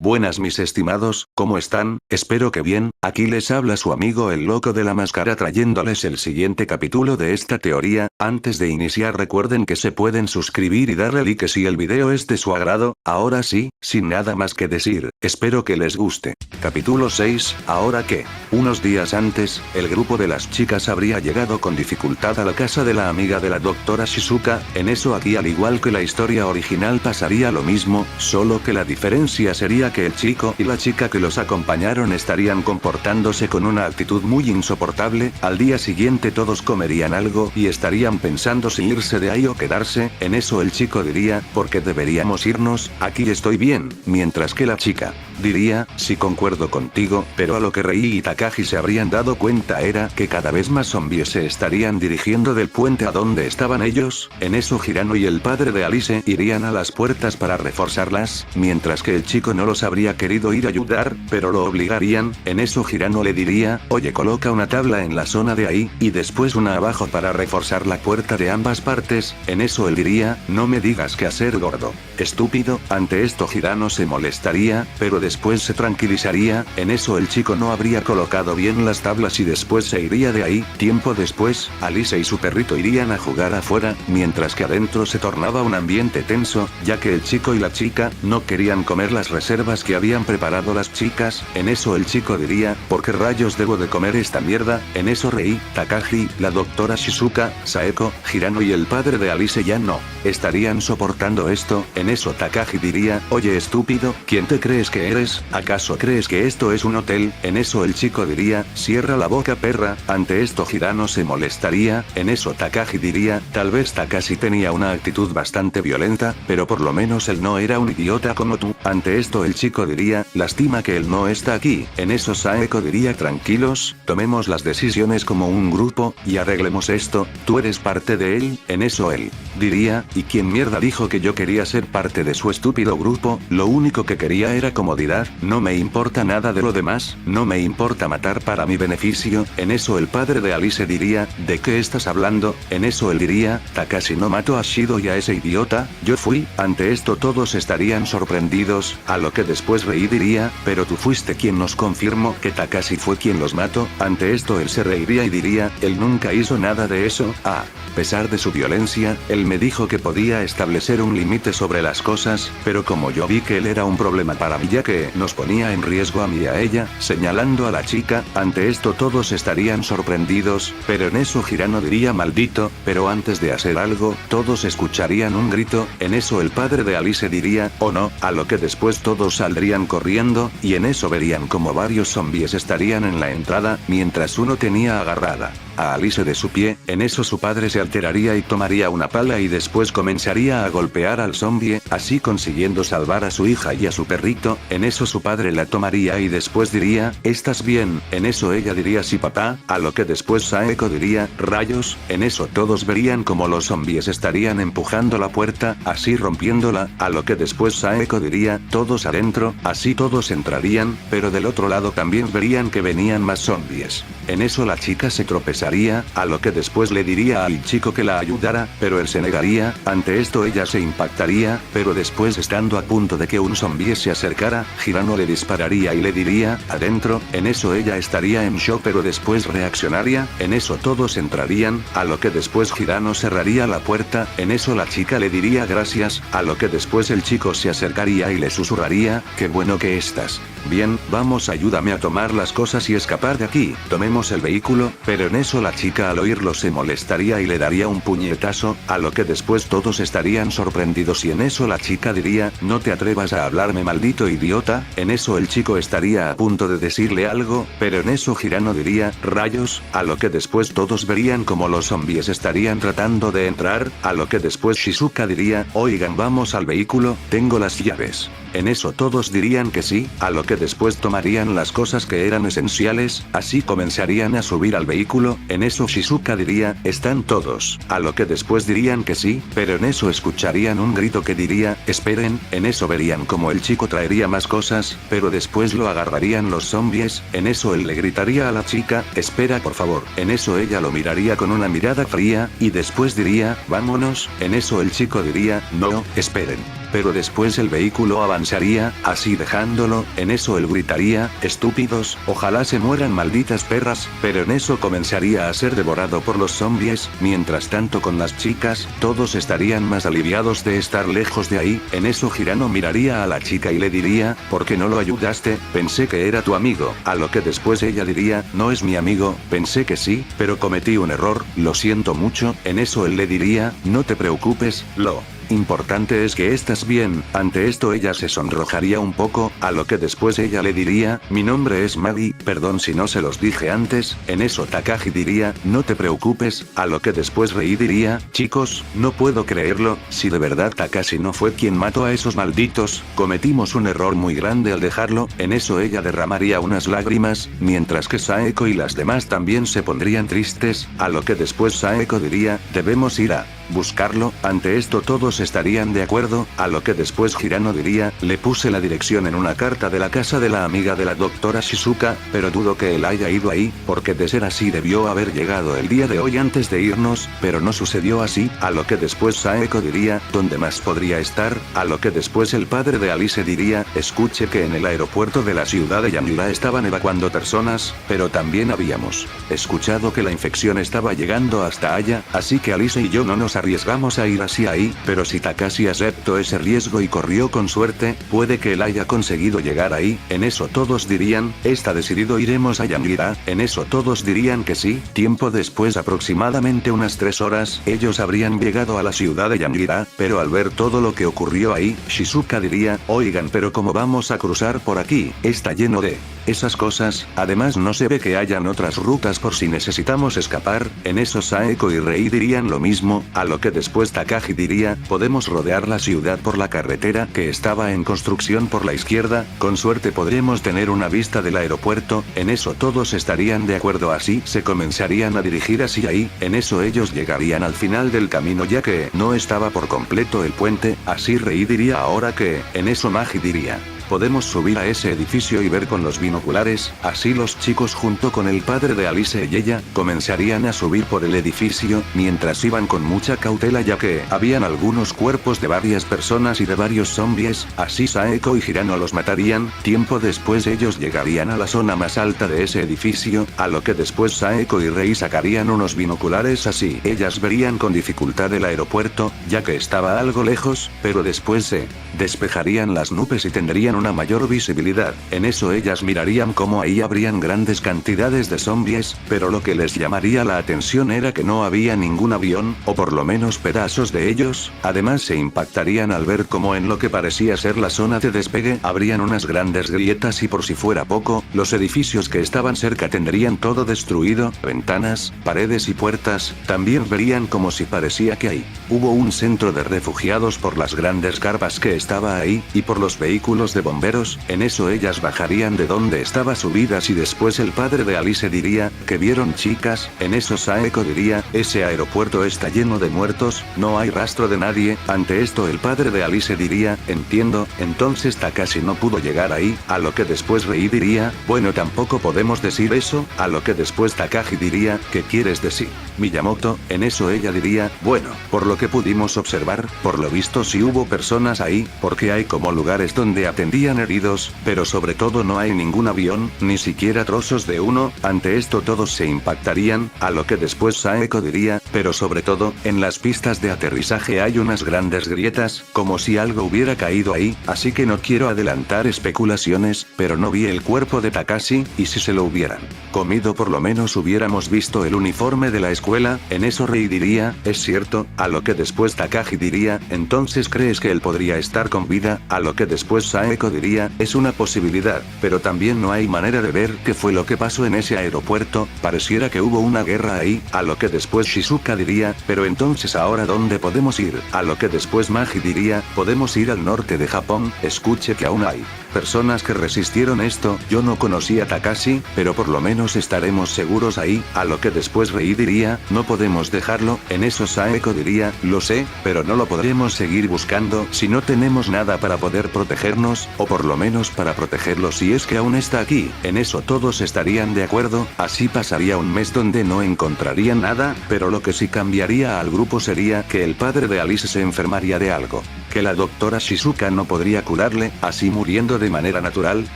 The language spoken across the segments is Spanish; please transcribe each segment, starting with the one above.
Buenas mis estimados, ¿cómo están? Espero que bien, aquí les habla su amigo el loco de la máscara trayéndoles el siguiente capítulo de esta teoría. Antes de iniciar recuerden que se pueden suscribir y darle like si el video es de su agrado. Ahora sí, sin nada más que decir, espero que les guste. Capítulo 6, ¿ahora qué? Unos días antes, el grupo de las chicas habría llegado con dificultad a la casa de la amiga de la doctora Shizuka. En eso aquí al igual que la historia original pasaría lo mismo, solo que la diferencia sería que el chico y la chica que los acompañaron estarían comportándose con una actitud muy insoportable. Al día siguiente todos comerían algo y estarían pensando si irse de ahí o quedarse. En eso el chico diría, ¿por qué deberíamos irnos? Aquí estoy bien, mientras que la chica diría, sí concuerdo contigo, pero a lo que Rei y Takagi se habrían dado cuenta era que cada vez más zombies se estarían dirigiendo del puente a donde estaban ellos. En eso Hirano y el padre de Alice irían a las puertas para reforzarlas, mientras que el chico no los habría querido ir a ayudar, pero lo obligarían. En eso Hirano le diría, oye coloca una tabla en la zona de ahí, y después una abajo para reforzar la puerta de ambas partes. En eso él diría, no me digas qué hacer gordo. Estúpido. Ante esto Hirano se molestaría, pero después se tranquilizaría. En eso el chico no habría colocado bien las tablas y después se iría de ahí. Tiempo después, Alice y su perrito irían a jugar afuera, mientras que adentro se tornaba un ambiente tenso, ya que el chico y la chica no querían comer las reservas que habían preparado las chicas. En eso el chico diría, ¿por qué rayos debo de comer esta mierda? En eso Rei, Takagi, la doctora Shizuka, Saeko, Hirano y el padre de Alice ya no estarían soportando esto. En eso Takagi diría, oye estúpido, ¿quién te crees que eres? ¿Acaso crees que esto es un hotel? En eso el chico diría, cierra la boca perra. Ante esto Hirano se molestaría. En eso Takagi diría, tal vez Takashi tenía una actitud bastante violenta, pero por lo menos él no era un idiota como tú. Ante esto el chico diría, lástima que él no está aquí. En eso Saeko diría, tranquilos, tomemos las decisiones como un grupo, y arreglemos esto, tú eres parte de él. En eso él diría, ¿y quién mierda dijo que yo quería ser parte de su estúpido grupo? Lo único que quería era comodidad, no me importa nada de lo demás, no me importa matar para mi beneficio. En eso el padre de Alice diría, ¿de qué estás hablando? En eso él diría, Takashi no mató a Shido y a ese idiota, yo fui. Ante esto todos estarían sorprendidos, a lo que después Rei diría, pero tú fuiste quien nos confirmó que Takashi fue quien los mató. Ante esto él se reiría y diría, él nunca hizo nada de eso, a pesar de su violencia, él me dijo que podía establecer un límite sobre las cosas, pero como yo vi que él era un problema para mí ya que nos ponía en riesgo a mí y a ella, señalando a la chica. Ante esto todos estarían sorprendidos, pero en eso Hirano diría maldito, pero antes de hacer algo, todos escucharían un grito. En eso el padre de Alice diría, oh no, a lo que después todos saldrían corriendo, y en eso verían como varios zombies estarían en la entrada, mientras uno tenía agarrada a Alice de su pie. En eso su padre se alteraría y tomaría una pala y después comenzaría a golpear al zombie, así consiguiendo salvar a su hija y a su perrito. En eso su padre la tomaría y después diría, ¿estás bien? En eso ella diría sí papá, a lo que después Saeko diría, rayos. En eso todos verían como los zombies estarían empujando la puerta, así rompiéndola, a lo que después Saeko diría, todos adentro, así todos entrarían, pero del otro lado también verían que venían más zombies. En eso la chica se tropezaría, a lo que después le diría al chico que la ayudara, pero él se negaría. Ante esto ella se impactaría, pero después estando a punto de que un zombie se acercara, Hirano le dispararía y le diría, adentro. En eso ella estaría en shock pero después reaccionaría. En eso todos entrarían, a lo que después Hirano cerraría la puerta. En eso la chica le diría gracias, a lo que después el chico se acercaría y le susurraría, qué bueno que estás bien, vamos ayúdame a tomar las cosas y escapar de aquí, tomemos el vehículo. Pero en eso la chica al oírlo se molestaría y le daría un puñetazo, a lo que después todos estarían sorprendidos y en eso la chica diría, no te atrevas a hablarme maldito idiota. En eso el chico estaría a punto de decirle algo, pero en eso Hirano diría, rayos, a lo que después todos verían como los zombies estarían tratando de entrar, a lo que después Shizuka diría, oigan vamos al vehículo, tengo las llaves. En eso todos dirían que sí, a lo que después tomarían las cosas que eran esenciales, así comenzarían a subir al vehículo. En eso Shizuka diría, están todos, a lo que después dirían que sí, pero en eso escucharían un grito que diría, esperen. En eso verían como el chico traería más cosas, pero después lo agarrarían los zombies. En eso él le gritaría a la chica, espera por favor. En eso ella lo miraría con una mirada fría, y después diría, vámonos. En eso el chico diría, no, esperen. pero después el vehículo avanzaría, así dejándolo. En eso él gritaría, estúpidos, ojalá se mueran malditas perras, pero en eso comenzaría a ser devorado por los zombies. Mientras tanto con las chicas, todos estarían más aliviados de estar lejos de ahí. En eso Hirano miraría a la chica y le diría, ¿por qué no lo ayudaste? Pensé que era tu amigo. A lo que después ella diría, no es mi amigo, pensé que sí, pero cometí un error, lo siento mucho. En eso él le diría, no te preocupes, lo importante es que estás bien. Ante esto ella se sonrojaría un poco, a lo que después ella le diría, mi nombre es Maddie, perdón si no se los dije antes. En eso Takashi diría, no te preocupes, a lo que después Rei diría, chicos, no puedo creerlo, si de verdad Takashi no fue quien mató a esos malditos, cometimos un error muy grande al dejarlo. En eso ella derramaría unas lágrimas, mientras que Saeko y las demás también se pondrían tristes, a lo que después Saeko diría, debemos ir a buscarlo. Ante esto todos estarían de acuerdo, a lo que después Hirano diría, le puse la dirección en una carta de la casa de la amiga de la doctora Shizuka, pero dudo que él haya ido ahí, porque de ser así debió haber llegado el día de hoy antes de irnos, pero no sucedió así, a lo que después Saeko diría, ¿dónde más podría estar? A lo que después el padre de Alice diría, escuché que en el aeropuerto de la ciudad de Yamila estaban evacuando personas, pero también habíamos escuchado que la infección estaba llegando hasta allá, así que Alice y yo no nos arriesgamos a ir hacia ahí, pero si Takashi aceptó ese riesgo y corrió con suerte, puede que él haya conseguido llegar ahí. En eso todos dirían, está decidido, iremos a Yangira. En eso todos dirían que sí. Tiempo después, aproximadamente unas 3 horas, ellos habrían llegado a la ciudad de Yangira, pero al ver todo lo que ocurrió ahí, Shizuka diría, oigan, pero ¿cómo vamos a cruzar por aquí? Está lleno de esas cosas, además no se ve que hayan otras rutas por si necesitamos escapar. En eso Saeko y Rei dirían lo mismo, a lo que después Takashi diría, podemos rodear la ciudad por la carretera que estaba en construcción por la izquierda, con suerte podremos tener una vista del aeropuerto. En eso todos estarían de acuerdo, así se comenzarían a dirigir hacia ahí. En eso ellos llegarían al final del camino ya que no estaba por completo el puente, así Rei diría ahora que, en eso Magi diría, podemos subir a ese edificio y ver con los binoculares. Así los chicos junto con el padre de Alice y ella, comenzarían a subir por el edificio, mientras iban con mucha cautela ya que habían algunos cuerpos de varias personas y de varios zombies, así Saeko y Hirano los matarían. Tiempo después ellos llegarían a la zona más alta de ese edificio, a lo que después Saeko y Rei sacarían unos binoculares, así ellas verían con dificultad el aeropuerto, ya que estaba algo lejos, pero después se despejarían las nubes y tendrían una mayor visibilidad. En eso ellas mirarían cómo ahí habrían grandes cantidades de zombies, pero lo que les llamaría la atención era que no había ningún avión, o por lo menos pedazos de ellos. Además se impactarían al ver cómo en lo que parecía ser la zona de despegue habrían unas grandes grietas y por si fuera poco, los edificios que estaban cerca tendrían todo destruido, ventanas, paredes y puertas. También verían como si parecía que ahí hubo un centro de refugiados por las grandes carpas que estaba ahí, y por los vehículos de bomberos. En eso ellas bajarían de donde estaba subidas y después el padre de Alice diría, ¿qué vieron chicas? En eso Saeko diría, ese aeropuerto está lleno de muertos, no hay rastro de nadie. Ante esto el padre de Alice diría, entiendo, entonces Takashi no pudo llegar ahí, a lo que después Rei diría, bueno tampoco podemos decir eso, a lo que después Takashi diría, ¿qué quieres decir, Miyamoto? En eso ella diría, bueno, por lo que pudimos observar, por lo visto sí hubo personas ahí, porque hay como lugares donde atendían heridos, pero sobre todo no hay ningún avión, ni siquiera trozos de uno. Ante esto todos se impactarían, a lo que después Saeko diría, pero sobre todo, en las pistas de aterrizaje hay unas grandes grietas, como si algo hubiera caído ahí, así que no quiero adelantar especulaciones, pero no vi el cuerpo de Takashi, y si se lo hubieran comido por lo menos hubiéramos visto el uniforme de la escuela. En eso Rei diría, es cierto, a lo que después Takashi diría, entonces ¿crees que él podría estar con vida? A lo que después Saeko diría, es una posibilidad, pero también no hay manera de ver qué fue lo que pasó en ese aeropuerto, pareciera que hubo una guerra ahí. A lo que después Shizuka diría, pero entonces ahora ¿dónde podemos ir? A lo que después Magi diría, podemos ir al norte de Japón, escuche que aún hay personas que resistieron esto. Yo no conocí a Takashi, pero por lo menos estaremos seguros ahí. A lo que después Rei diría, no podemos dejarlo. En eso Saeko diría, lo sé, pero no lo podremos seguir buscando si no tenemos nada para poder protegernos, o por lo menos para protegerlo si es que aún está aquí. En eso todos estarían de acuerdo, así pasaría un mes donde no encontrarían nada, pero lo que sí cambiaría al grupo sería que el padre de Alice se enfermaría de algo que la doctora Shizuka no podría curarle, así muriendo de manera natural,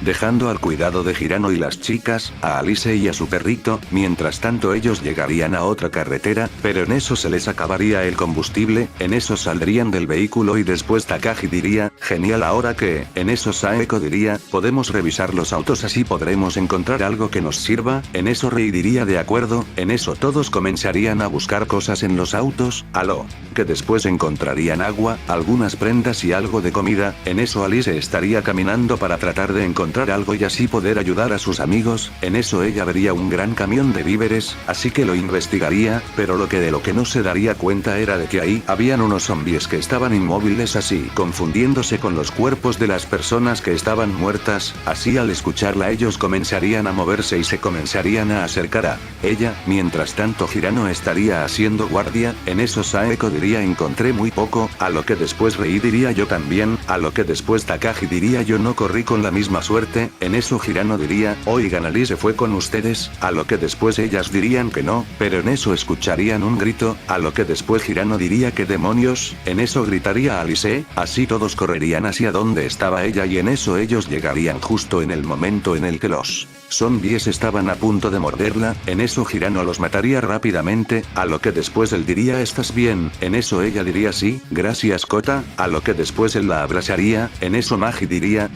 dejando al cuidado de Hirano y las chicas, a Alice y a su perrito. Mientras tanto ellos llegarían a otra carretera, pero en eso se les acabaría el combustible, en eso saldrían del vehículo y después Takagi diría, genial ahora que, en eso Saeko diría, podemos revisar los autos así podremos encontrar algo que nos sirva, en eso Rei diría de acuerdo, en eso todos comenzarían a buscar cosas en los autos, que después encontrarían agua, algunas prendas y algo de comida, en eso Alice estaría caminando para tratar de encontrar algo y así poder ayudar a sus amigos, en eso ella vería un gran camión de víveres, así que lo investigaría, pero de lo que no se daría cuenta era de que ahí habían unos zombies que estaban inmóviles así, confundiéndose con los cuerpos de las personas que estaban muertas, así al escucharla ellos comenzarían a moverse y se comenzarían a acercar a ella, mientras tanto Hirano estaría haciendo guardia, en eso Saeko diría encontré muy poco, a lo que después Rei diría yo también, a lo que después Takagi diría yo no corrí con la misma suerte, en eso Hirano diría, oigan Alice fue con ustedes, a lo que después ellas dirían que no, pero en eso escucharían un grito, a lo que después Hirano diría que demonios, en eso gritaría Alice, así todos correrían hacia donde estaba ella y en eso ellos llegarían justo en el momento en el que los zombies estaban a punto de morderla, en eso Hirano los mataría rápidamente, a lo que después él diría ¿estás bien? En eso ella diría sí, gracias Kota, a lo que después él la abrazaría, en eso Magi diría,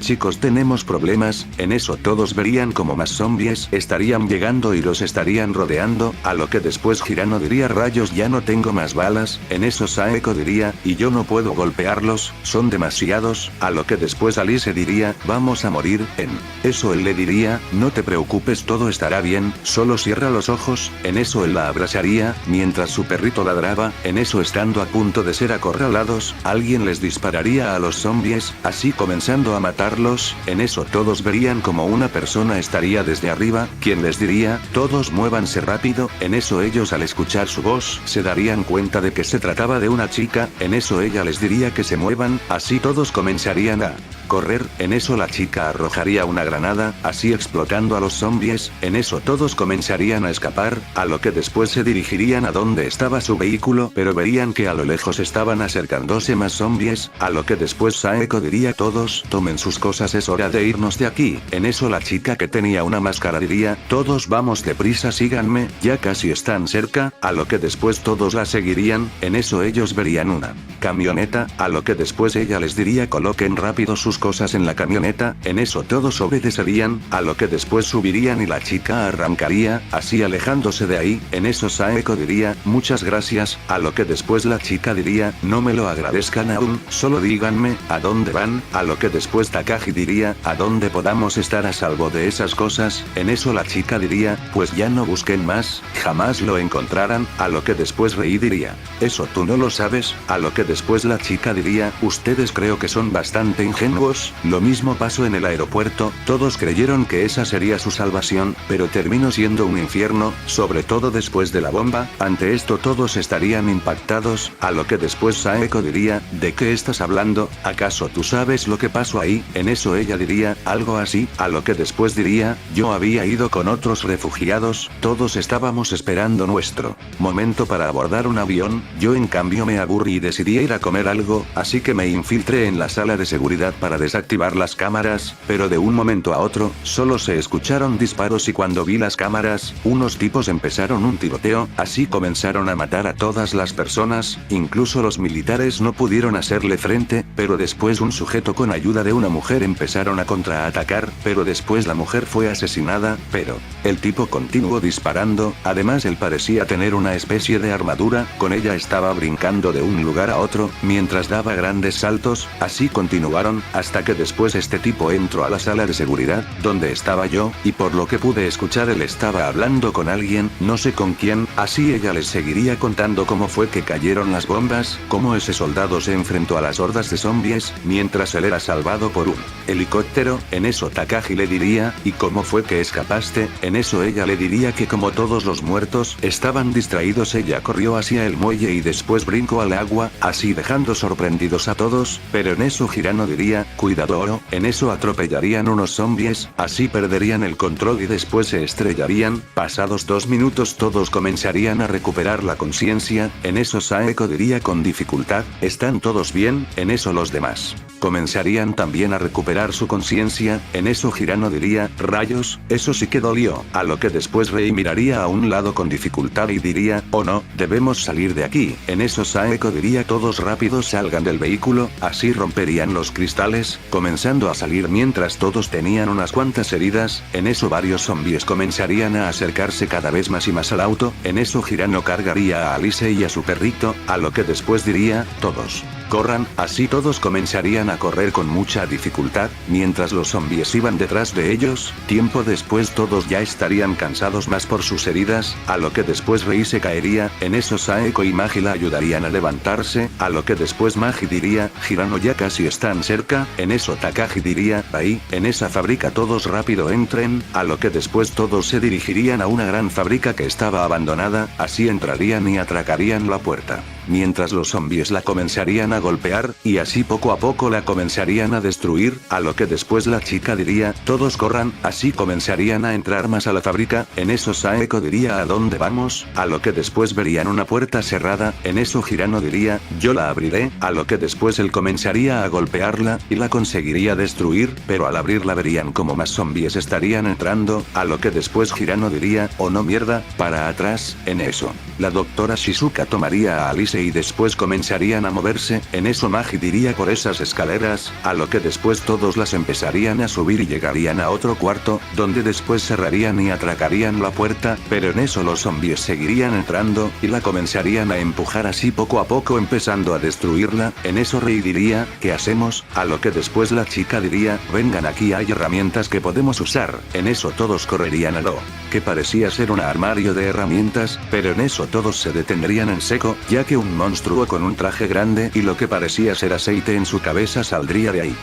chicos tenemos problemas, en eso todos verían como más zombies estarían llegando y los estarían rodeando, a lo que después Hirano diría rayos ya no tengo más balas, en eso Saeko diría, y yo no puedo golpearlos, son demasiados, a lo que después Alice diría, vamos a morir, en eso él le diría, no te preocupes todo estará bien, solo cierra los ojos, en eso él la abrazaría, mientras su perrito ladraba, en eso estando a punto de ser acorralados, alguien les dispararía a los zombies, así comenzando a matarlos, en eso todos verían como una persona estaría desde arriba, quien les diría, todos muévanse rápido, en eso ellos al escuchar su voz, se darían cuenta de que se trataba de una chica, en eso ella les diría que se muevan, así todos comenzarían a correr, en eso la chica arrojaría una granada, así explotando a los zombies, en eso todos comenzarían a escapar, a lo que después se dirigirían a donde estaba su vehículo pero verían que a lo lejos estaban acercándose más zombies, a lo que después Saeko diría todos tomen sus cosas es hora de irnos de aquí, en eso la chica que tenía una máscara diría, todos vamos deprisa síganme, ya casi están cerca, a lo que después todos la seguirían, en eso ellos verían una camioneta, a lo que después ella les diría coloquen rápido sus cosas en la camioneta, en eso todos obedecerían, a lo que después subirían y la chica arrancaría, así alejándose de ahí, en eso Saeko diría, muchas gracias, a lo que después la chica diría, no me lo agradezcan aún, solo díganme, ¿a dónde van? A lo que después Takagi diría, a dónde podamos estar a salvo de esas cosas, en eso la chica diría, pues ya no busquen más, jamás lo encontrarán, a lo que después Rei diría, eso tú no lo sabes, a lo que después la chica diría, ustedes creo que son bastante ingenuos, lo mismo pasó en el aeropuerto, todos creyeron que esa sería su salvación, pero terminó siendo un infierno, sobre todo después de la bomba, ante esto todos estarían impactados, a lo que después Saeko diría, ¿de qué estás hablando? ¿Acaso tú sabes lo que pasó ahí? En eso ella diría, algo así, a lo que después diría, yo había ido con otros refugiados, todos estábamos esperando nuestro momento para abordar un avión, yo en cambio me aburrí y decidí ir a comer algo, así que me infiltré en la sala de seguridad para desactivar las cámaras, pero de un momento a otro, solo se escucharon disparos y cuando vi las cámaras, unos tipos empezaron un tiroteo, así comenzaron a matar a todas las personas, incluso los militares no pudieron hacerle frente, pero después un sujeto con ayuda de una mujer empezaron a contraatacar, pero después la mujer fue asesinada, pero el tipo continuó disparando, además él parecía tener una especie de armadura, con ella estaba brincando de un lugar a otro, mientras daba grandes saltos, así continuaron, hasta que después este tipo entró a la sala de seguridad, donde estaba yo, y por lo que pude escuchar él estaba hablando con alguien, no sé con quién, así ella les seguiría contando cómo fue que cayeron las bombas, cómo ese soldado se enfrentó a las hordas de zombies, mientras él era salvado por un helicóptero, en eso Takagi le diría, ¿y cómo fue que escapaste? En eso ella le diría que como todos los muertos estaban distraídos ella corrió hacia el muelle y después brincó al agua, así así dejando sorprendidos a todos, pero en eso Hirano diría, cuidado Oro, en eso atropellarían unos zombies, así perderían el control y después se estrellarían, pasados 2 minutos todos comenzarían a recuperar la conciencia, en eso Saeko diría con dificultad, ¿están todos bien? En eso los demás comenzarían también a recuperar su conciencia, en eso Hirano diría, rayos, eso sí que dolió, a lo que después Rei miraría a un lado con dificultad y diría, oh no, debemos salir de aquí, en eso Saeko diría todos rápidos salgan del vehículo, así romperían los cristales, comenzando a salir mientras todos tenían unas cuantas heridas, en eso varios zombies comenzarían a acercarse cada vez más y más al auto, en eso Hirano cargaría a Alice y a su perrito, a lo que después diría, todos corran, así todos comenzarían a correr con mucha dificultad, mientras los zombies iban detrás de ellos, tiempo después todos ya estarían cansados más por sus heridas, a lo que después Rei se caería, en eso Saeko y Magi la ayudarían a levantarse, a lo que después Magi diría, Hirano ya casi están cerca, en eso Takagi diría, ahí, en esa fábrica todos rápido entren, a lo que después todos se dirigirían a una gran fábrica que estaba abandonada, así entrarían y atracarían la puerta. Mientras los zombies la comenzarían a golpear, y así poco a poco la comenzarían a destruir, a lo que después la chica diría, todos corran, así comenzarían a entrar más a la fábrica, en eso Saeko diría ¿a dónde vamos? A lo que después verían una puerta cerrada, en eso Hirano diría, yo la abriré, a lo que después él comenzaría a golpearla, y la conseguiría destruir, pero al abrirla verían como más zombies estarían entrando, a lo que después Hirano diría, oh no mierda, para atrás, en eso. La doctora Shizuka tomaría a Alice y después comenzarían a moverse, en eso Magi diría por esas escaleras, a lo que después todos las empezarían a subir y llegarían a otro cuarto, donde después cerrarían y atracarían la puerta, pero en eso los zombies seguirían entrando, y la comenzarían a empujar así poco a poco empezando a destruirla, en eso Rei diría, ¿qué hacemos? A lo que después la chica diría, vengan aquí hay herramientas que podemos usar, en eso todos correrían a lo que parecía ser un armario de herramientas, pero en eso todos se detendrían en seco, ya que un monstruo con un traje grande y lo que parecía ser aceite en su cabeza saldría de ahí.